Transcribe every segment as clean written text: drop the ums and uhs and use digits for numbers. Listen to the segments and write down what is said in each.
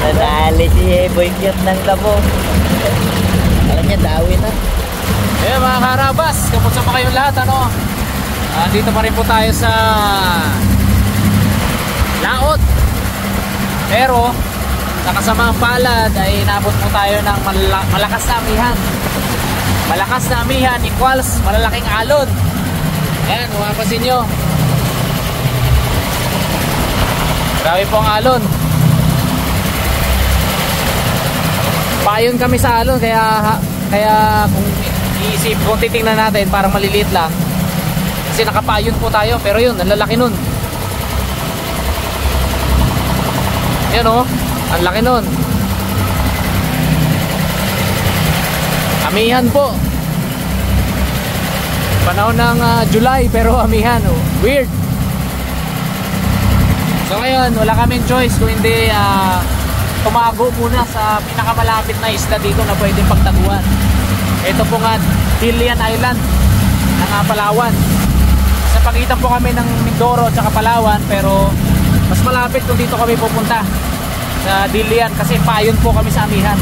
Nadali si Boy Cute ng tabo. Alam niya, dawi na. Eh mga karabas, kamusta pa kayong lahat, ano? Dito pa rin po tayo sa Laot. Pero sa kasamaang palad ay inabot po tayo ng malakas na amihan. Malakas na amihan equals malalaking alon. Ayan, mapapansin nyo. Grabe po ang alon. Payon kami sa alon, kaya kung iisip, kung titingnan natin parang maliliit lang kasi nakapayon po tayo, pero yun, ang lalaki nun. Yan o, ang laki nun. Amihan po. Panahon ng July pero amihan o. Weird. So ngayon, wala kaming choice kung hindi tumago muna sa pinakamalapit na isla dito na pwedeng pagtaguan. Ito po nga, Dilian Island ng Palawan. Sa pagitan po kami ng Mindoro at saka Palawan, pero mas malapit kung dito kami pupunta sa Dilian kasi payon po kami sa amihan.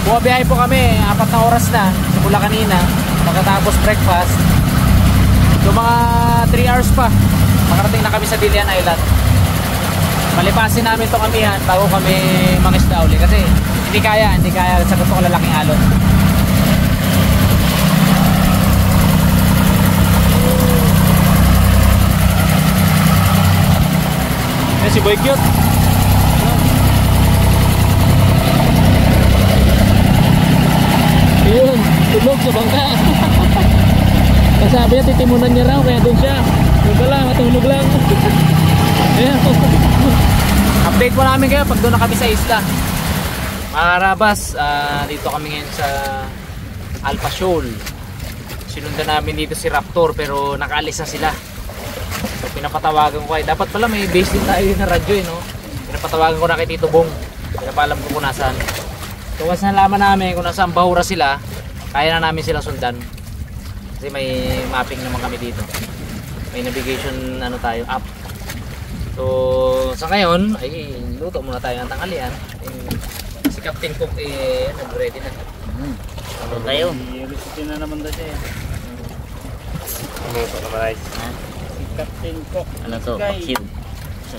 Bumabiyahe po kami 4 na oras na simula kanina pagkatapos breakfast. So mga 3 hours pa makarating na kami sa Dilian Island. Palipasin namin itong amihan bago kami mangisda uli kasi hindi kaya sa gusto ko lalaking alon. Yan si Boy Cute. Yun, tulog sa bangka. Sabi niya titimunan niya raw kaya doon siya. Doon lang, matulog lang. Ayan. Update po namin kayo pag doon na kami sa isla. Mga karabas, dito kami ngayon sa Alpha Shoal. Sinundan namin dito si Raptor pero nakaalis na sila. So pinapatawagan ko dapat pala may base din tayo na radyo no? Pinapatawagan ko na kay Tito Bong. Pinapalam ko kung nasaan. So once nalaman namin kung nasaan bahura sila, kaya na namin sila sundan. Kasi may mapping naman kami dito. May navigation tayo app. So sa ngayon ay luto muna tayo ng tanghalian. Si Captain Cook nag-ready na. Ano tayo? I-recipe na naman daw siya. Ano ito naman ay? Si Captain Cook. Ano to? Paksiw.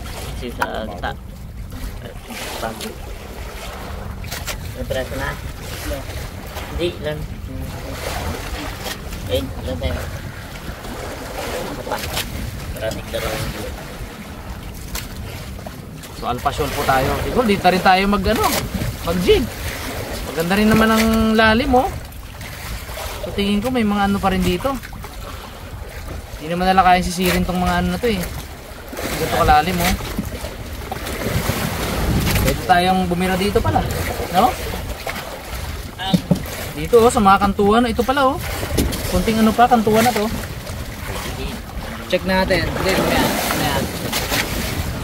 Paksiw sa agta. May piraso na? Hindi lang. Ilan tayo? Parating na lang. So Alpha Shoal po tayo. Siguro dito rin tayo mag-jig. Maganda rin naman ang lalim So tingin ko may mga pa rin dito. Hindi naman nila kaya sisirin tong mga na to Ganito kalalim Pwede tayong bumira dito pala. No? Dito sa mga kantuan. Ito pala kunting kantuan na to. Check natin. Ayan.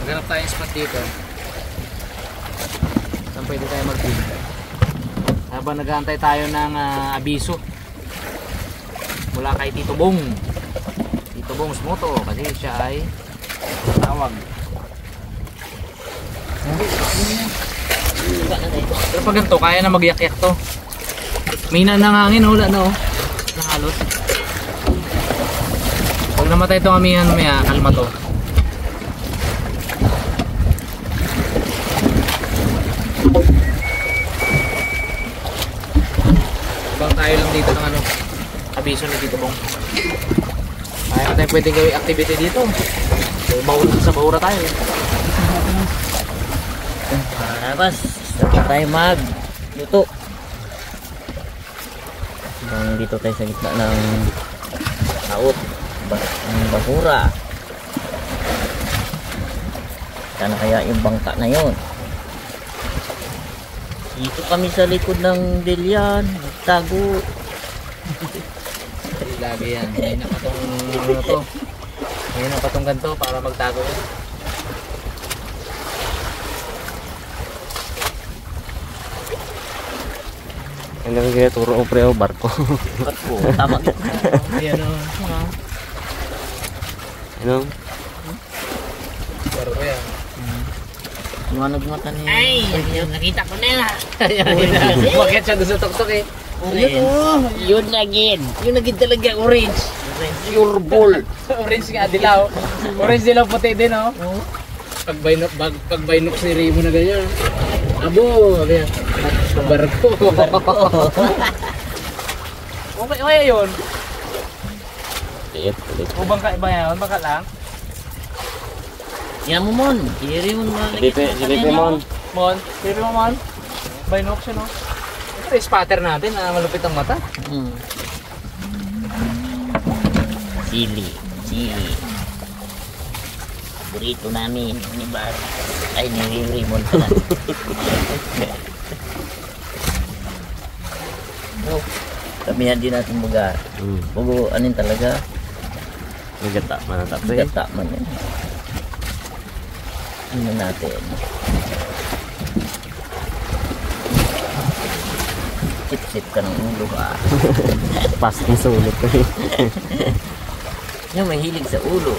Maghanap tayong spot dito. Saan pwede tayo mag-dig? Habang nag-aantay tayo ng abiso mula kay Tito Bong. Tito Bong's moto kasi siya ay tawag. Pero pag ganito, kaya na mag-yak-yak to. May nanangangin, wala na nahalos. Pag namatay itong amihan, kalma to. Bang tayo lang dito ng abiso ni Tito Bong. Kaya na tayo pwedeng gawing activity dito. Sa bahura tayo. Karabas, start tayo mag-luto. Dito tayo sa gitna ng laot, ng bahura. Sana kaya yung bangka na yon. Dito kami sa likod ng Dilian, tago. Lagi yan. Ngayon na patong Ngayon na patong ganito para magtago yan. Ano yung ginaturo o pre o barko? Barko, tama. Yan Ano? Baro ko yan. Lumanag mata niya. Ay, yun, nakita ko na yun. Bakit siya doon sa tuktok eh? Yun lagin. Yun lagin talaga orange. Pure ball. Orange nga, dilaw. Orange dilaw puti din, oh. Pag binox ni Remo na ganyan. Abo, sabi yan. Barko. Okay yun. Ulit. Ubang ka ba yan? Baka lang. Yan mo mon. Kiri mo na lagi. Silipin mo. Mon, sabi mo man. Binox yun, oh. Ito yung spatter natin na malupit ang mata. Sili. Burrito namin ni Bar. Ay, ni Raymond pala. Sabihan din natin baga. Bago anin talaga. Magata man ang tapo. Gata man yan. Ano natin. Sip-sip ka ng ulo ha. Pas ng sulit ko. Yung mahilig sa ulo.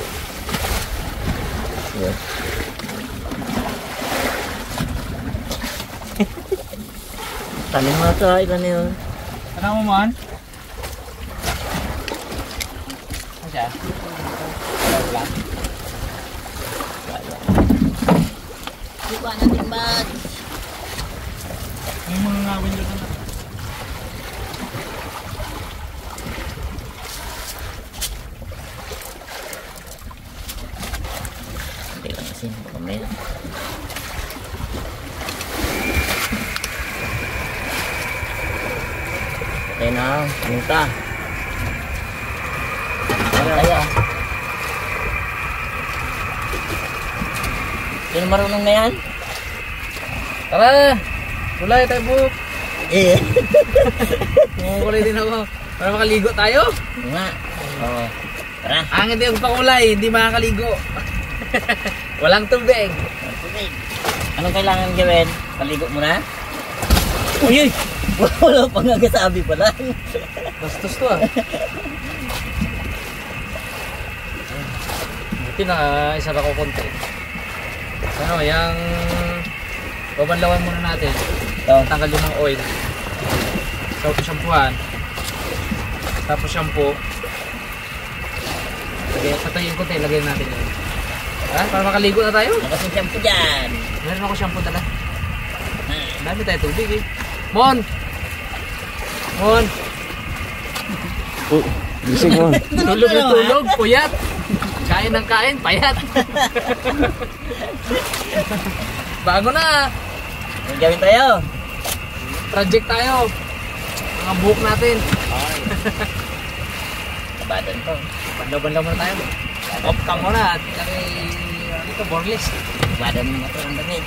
Yun. Taling mata, ilan yun? Ano mo man? Ano siya? Wala. Buka natin bag. Yung mga ngawin dyan na. Hindi lang asin, mamaya. Okay na, minta. Kaya. Sino marunong na yan? Tara! Kulay tayo buk! Eh. Mumukulay din ako. Para makaligo tayo. Nga. Oo. Tara. Ang hindi ang pakulay, hindi makakaligo. Walang tubig. Anong kailangan gawin? Paligo muna? Uy! Wala pang nagasabi pala. Bastos to ah. Buti na isa na ko konti. Ano, yung babanlawan muna natin. Tanggal yung mga oil. Tapos shampooan. Tapos shampoo. Patayin ko tayo, lagyan natin yun. Ha? Para makaligo na tayo? Nakasing shampoo dyan. Meron ako shampoo dala. Dami tayo tubig eh. Mon! Mon! Gising mo. Tulog na tulog, puyat! Kain ng kain, payat! Bago na! May gawin tayo. Project tayo! Mga buhok natin. Kabadan to. Banlaw-banlaw muna tayo. Off cam muna at laki dito, boreless. Kabadan mo na to ang damit.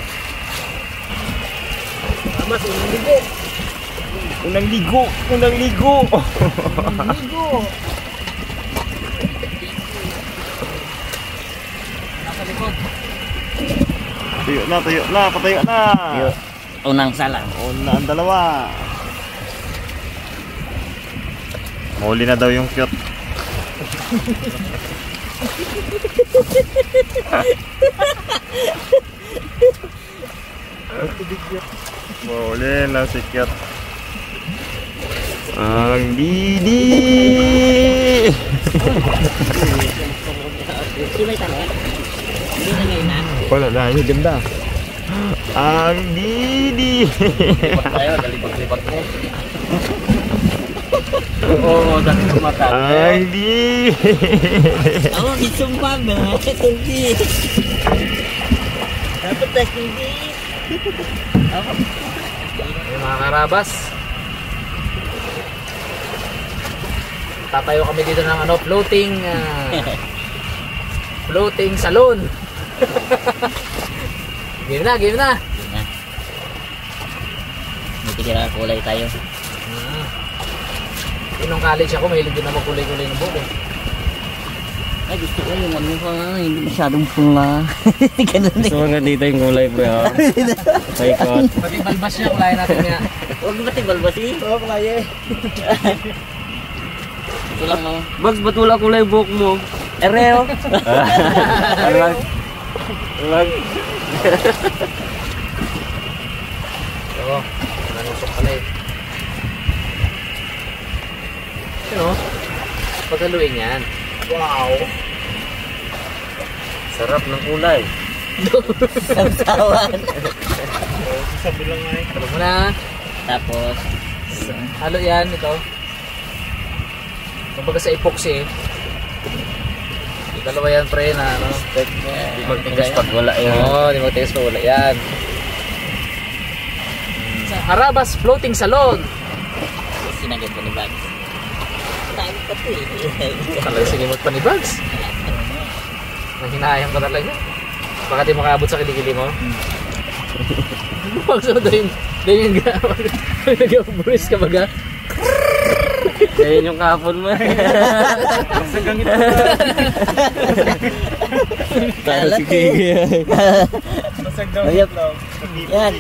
Mas, unang ligo! Unang ligo. Unang ligo. Ligo! Nasa likod. Tuyo na, tuyo na. Patayo na. Unang salang. Una ang dalawa. Mahuli na daw yung cute. Mahuli na si cute. Ang didi. Sibay tayo. Hindi na ngayon na. Wala na, yung ganda. Ang didi. Tayo, dalipat-lipat mo. Oo, dahil tumata. Ang didi. Ako, isumpah ba? Tulbi. Dapat tayo tulbi. Ay, mga karabas. Tatayo kami dito ng ano, floating salon. Game na, game na. May tira kulay tayo. Nung college ako, mahilig din na magkulay-kulay ng buko. Ay, gusto ko yung ano pa, hindi masyadong pula. Ganun Gusto mo nga dito yung kulay bro. Paikot. Pati balbas niya, kulayan natin niya. Huwag ba balbasi? Oo, kulay eh. Ito lang no. Bags, ba't wala kulay buhok mo? Ereo. Lag. Oo, nanusok pala eh. Yun o, paghaluin yan. Wow! Sarap ng kulay. Samsawan. Sabi lang nga eh. Halo mo na. Tapos, Halo yan, ito. Kumbaga sa epoxy eh. Dalawa yan pre na ano. Di magtigas pag wala yan. Oo, di magtigas pa wala yan. Sa Harabas Floating Salon. sinagad ko ni Bags. Tayo pa ito eh. Talaga sinimot pa ni Bugs. Nahinayang ka talaga. Baka di makaabot sa kilikili mo. Bugs mo doon yung nag-buris ka baga. Yan yung kahapon mo. Sagang ito. Sige. Masagang Ayap. ito. Yan.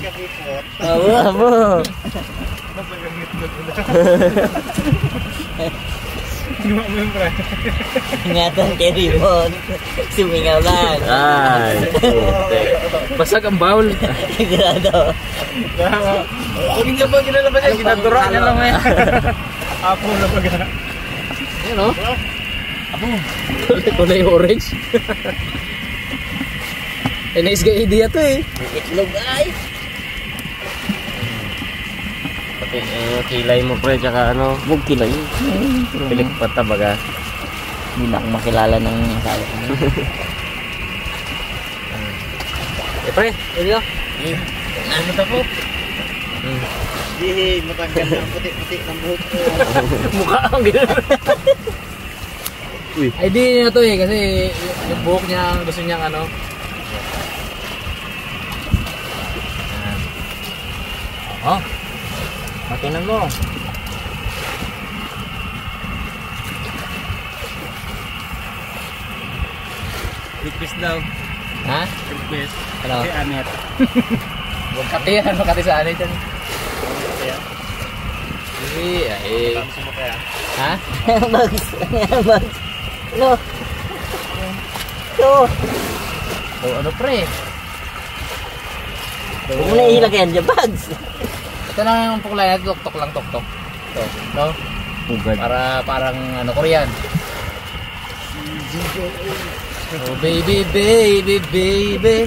Oo, abo. Masagang ito. Ginawa mo yung pre. Ingatan kay Rimon. Sumingaw lang. Ay. Basag ang bowl. Sigurado. Huwag niya ba ginalaban niya? Ginadura niya lang eh. Apo na baga. Yan o. Kulay orange. Nice guy idea to eh. Itlog ay. Pati kilay mo pre, tsaka ano. Bug kilay. Pilik pata baga. Hindi na ako makilala ng asawa ko. Eh pre, hindi o. Ano ako? Hindi, matanggal ng puti-puti ng buhok ko. Mukha ang gano'n. Uy. Ay di niya to eh kasi yung buhok niya gusto niyang ano. Oh. Makinan mo. Request daw. Ha? Request. Ano? Kay Anet. Huwag katihan, makati sa anay dyan. Kaya, Eh. tama mo kaya. Ha? Bags. Bags. Ano? Ito. So, ano pre? Huwag mo na ihilagyan dyan, Bags. Ito lang yung pukulay na tok-tok lang tok-tok. Ito, no? Ugad. Para parang ano, Korean. Oh baby, baby, baby.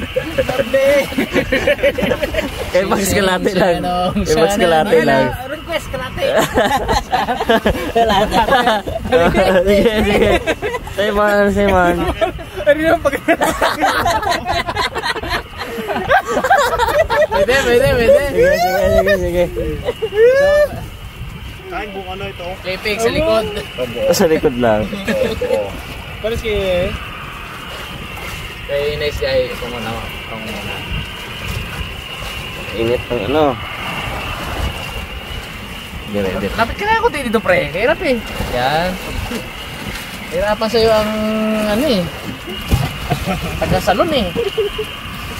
Kay Max Kalate lang. Kay Max Kalate lang. Request kalate. Sige, sige. Simon, Simon. Ano yung pag... Pwede. Sige, sige. Kain kung ano ito. Clipping sa likod. Sa likod lang. Pares kay Kay nice guy, ito muna. Init ng ano. Dire. Lapit ka na ako dito pre. Kahirap eh. Yan. Hirapan sa'yo ang ano eh. Taga-salon eh.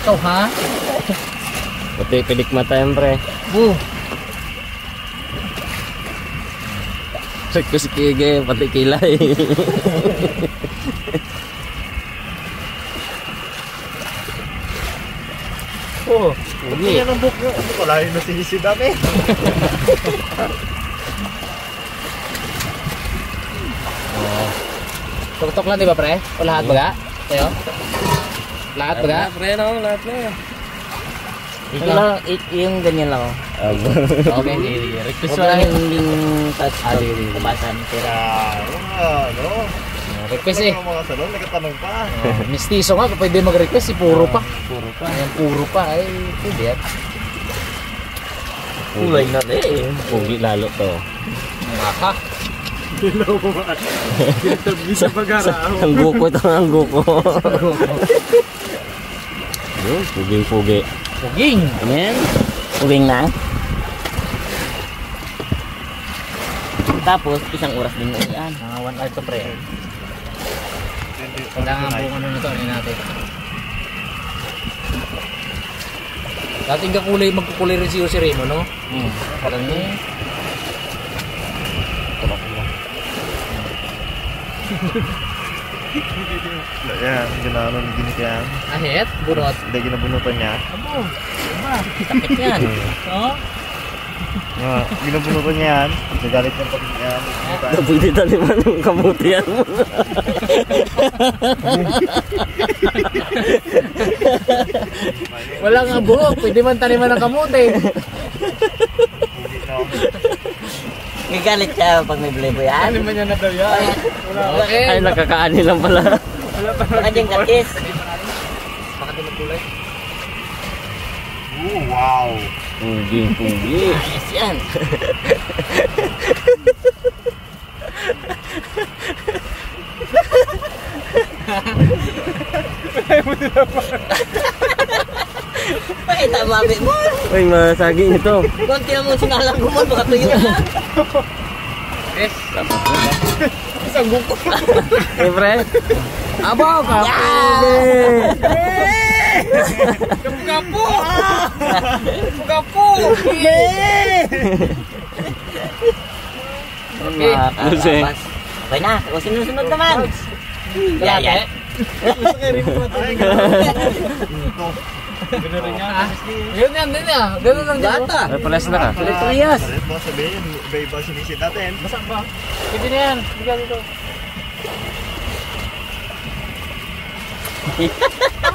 Ikaw ha? Pati pilik mata yan pre. Bu. Check ko si Kige, pati kilay. Oh. Hindi yan ang book nyo. Ano ko layo na sinisidam eh. Tok-tok lang di ba pre? O lahat baga? Tayo? Lahat baga? Pre, no? Lahat na. Ito lang, yung ganyan lang. Okay, sige. Request Huwag mo lang. lang yung touch Ah, ko. sige, sige. Tabasan. Ano? Request eh. Ano mga salon? Nagkatanong pa. Mistiso nga, pwede mag-request si puro pa. Puro pa. Ayan, puro pa. Ay, pwede yan. Kulay na eh. Pugi lalo to. Maka. Dilaw ko ba? Tinatabi sa bagara. Ang guko ito, ang guko. Yun, puging-pugi. Puging. Ayan. Uwing na. Tapos, isang oras din mo yan. Mga 1 hour to pre. Kailangan buong ano nito, ano natin. Dating kakulay, magkukulay rin si Remo, no? Parang eh. Yan, ginaano ni Ginitian. Ahit, bunot. Hindi ginabunutan niya. Abo, tapik yan. No? Ginabunutan niya yan. Nagalit niya pag yan. Pwede taliman ng kamutihan mo. Walang abo, pwede man taniman ng kamote. Gagalit siya pag may blebo yan. Taniman niya na daw yan. Okay. Ay, nakakaani lang pala. Baka diyang kakis. Baka din magkulay. Wow! Pugi. Ayos yan. Ay, tama mo. Uy, masagi nito. Konti na mo sinalang gumawa, baka tuyo na. Yes. Isang buko. Eh, pre. Abo, kapo. Kapo! Kapo! Makakabas. Okay na, o sinusunod naman. Yaya. Yun yan, din yan. Ganun lang dyan. Bata. Ay, palas na ka. Palas. Mo sabihin, iba-iba sinisid natin. Basa ba? Pwede na yan. Bigyan dito.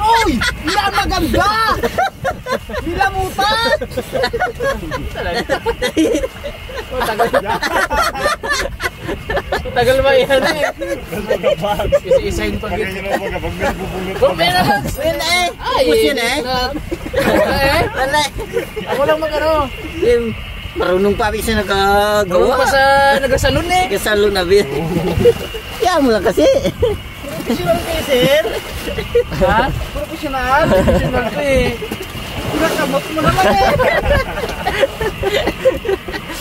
Uy! Hindi ang maganda! Nilamutan! Tagal ba yan eh? Isa-isahin pa Tagay gitu. nyo naman kapag may bubunot Oh, may naman! Wala eh. Ay, Tapos yun eh. Wala. Ako lang mag-ano. Marunong pa isa Gawa nagagawa. pa sa nagasalon eh. Kasalo na bin. Kaya mo lang kasi. Professional kayo, sir? Ha? Professional? Professional ko eh. Nakamot mo naman eh.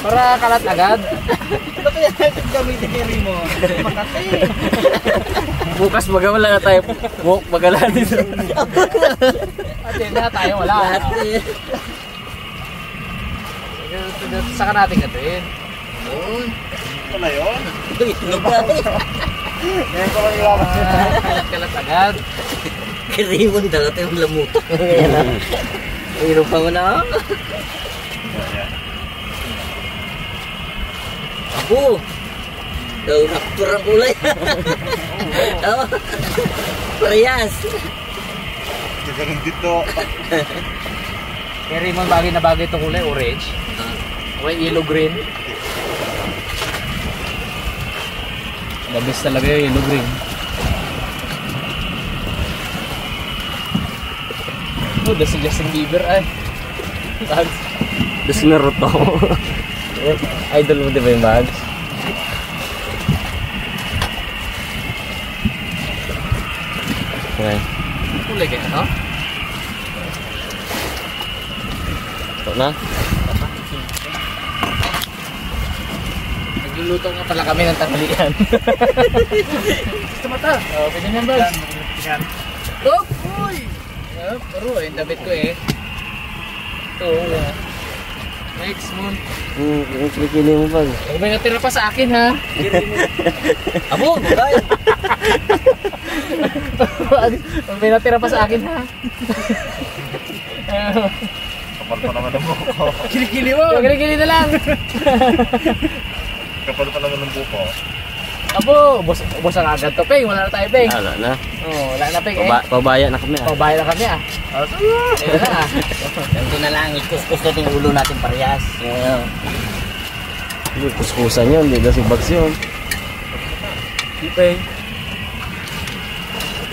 Para kalat agad. Ano kaya natin gamitin kay Rimo? Makati. Bukas magawala na tayo. Magala dito. Ate, lahat tayo wala. Lahat eh. Saka natin gatuin. Wala yun. Uy, nagpapay. Ngayon ko lang ilawas. Kalat agad. Kirimon daw tayo lamutok. Mayroon pa mo na. Ako. Daw raptor ang kulay. Oh. Parehas. Ganun dito. Kaya Raymond, bagay na bagay itong kulay, orange. Okay, yellow-green. The best talaga yung yellow-green. Oh, das si Justin Bieber ay. Bags. Das Naruto. Idol mo di ba yung bags? Okay. Kulay kayo, no? Ito na. Nagluluto nga pala kami ng tanghalian. Gusto mata? Oh, pwede na yung bags. Yan. Oh, uy! Pero yung damit ko eh. Ito, next month. Yung kilikili mo ba? Huwag may natira pa sa akin ha. Abo, bagay. Huwag may natira pa sa akin ha. Kapal pa naman ng buko. Kilikili mo. Kilikili na lang. Kapal pa naman ng buko. Abo, ubos ang agad to, Peng. Wala na tayo, Peng. Wala na. Oh, wala na, Peng eh. Pabaya na kami. Pabaya na kami ah. Ayun na ah. Ganito na lang. Ikuskus natin yung ulo natin parehas. Yung kuskusan yun. Hindi na si Bags yun. Peng.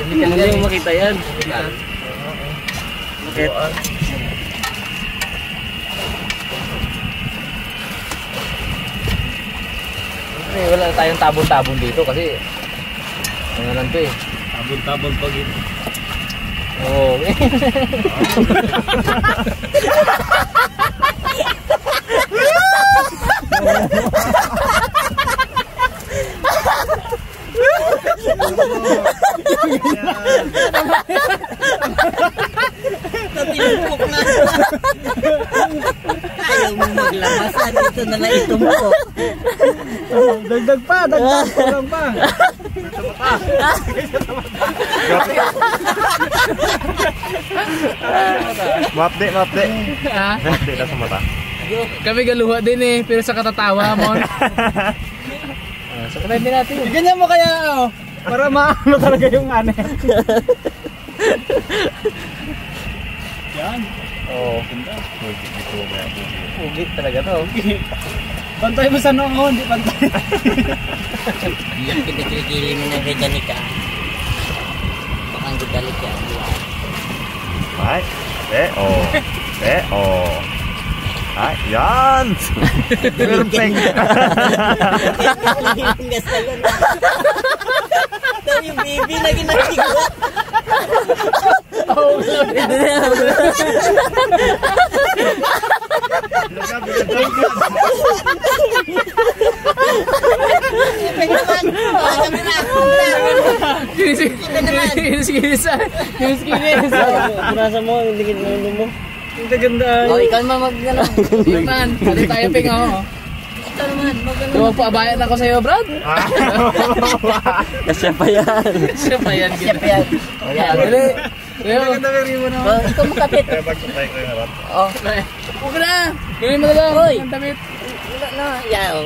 Hindi mo makita yan. Bakit? Wala tayong tabon-tabon dito kasi ano lang to eh. Tabon-tabon pag ito. Oo. Natilipok na. Ayaw mo maglabas. Dito na lang ito mo. Dagdag pa, dagdag. Kulang pa. Mapde, mapde. Ha? Mapde na sa mata. Kami galuha din eh, pero sa katatawa mo. So, try din natin. Ganyan mo kaya, oh. Para maano talaga yung ano. Yan. Oo. Pugi talaga to. Pantay mo sa noon, hindi pantay. Iyak kinikili mo na kay Janika. Bakang gudalik yan. Ay. Ay, yan! Perfect! Hinggas na yun. Ito yung baby na ginagawa. Oh, Kinis. Purasa mo, yung ligid ng ulo mo. Ang ganda. Oh, ikaw naman mag-ano. Yun man, pwede tayo ping ako. Ikaw naman, mag-ano. Magpaabayan ako sa'yo, Brad. Kasya pa yan. Siya pa yan. Kasya pa yan. O yan. Dali. Ganda kay Rimo naman. Oh, ikaw makapit. Kaya pagkatay ko yung harap. Oh, Huwag na. Gawin mo na lang. Hoy. Ang damit. wala na. Yan, oh.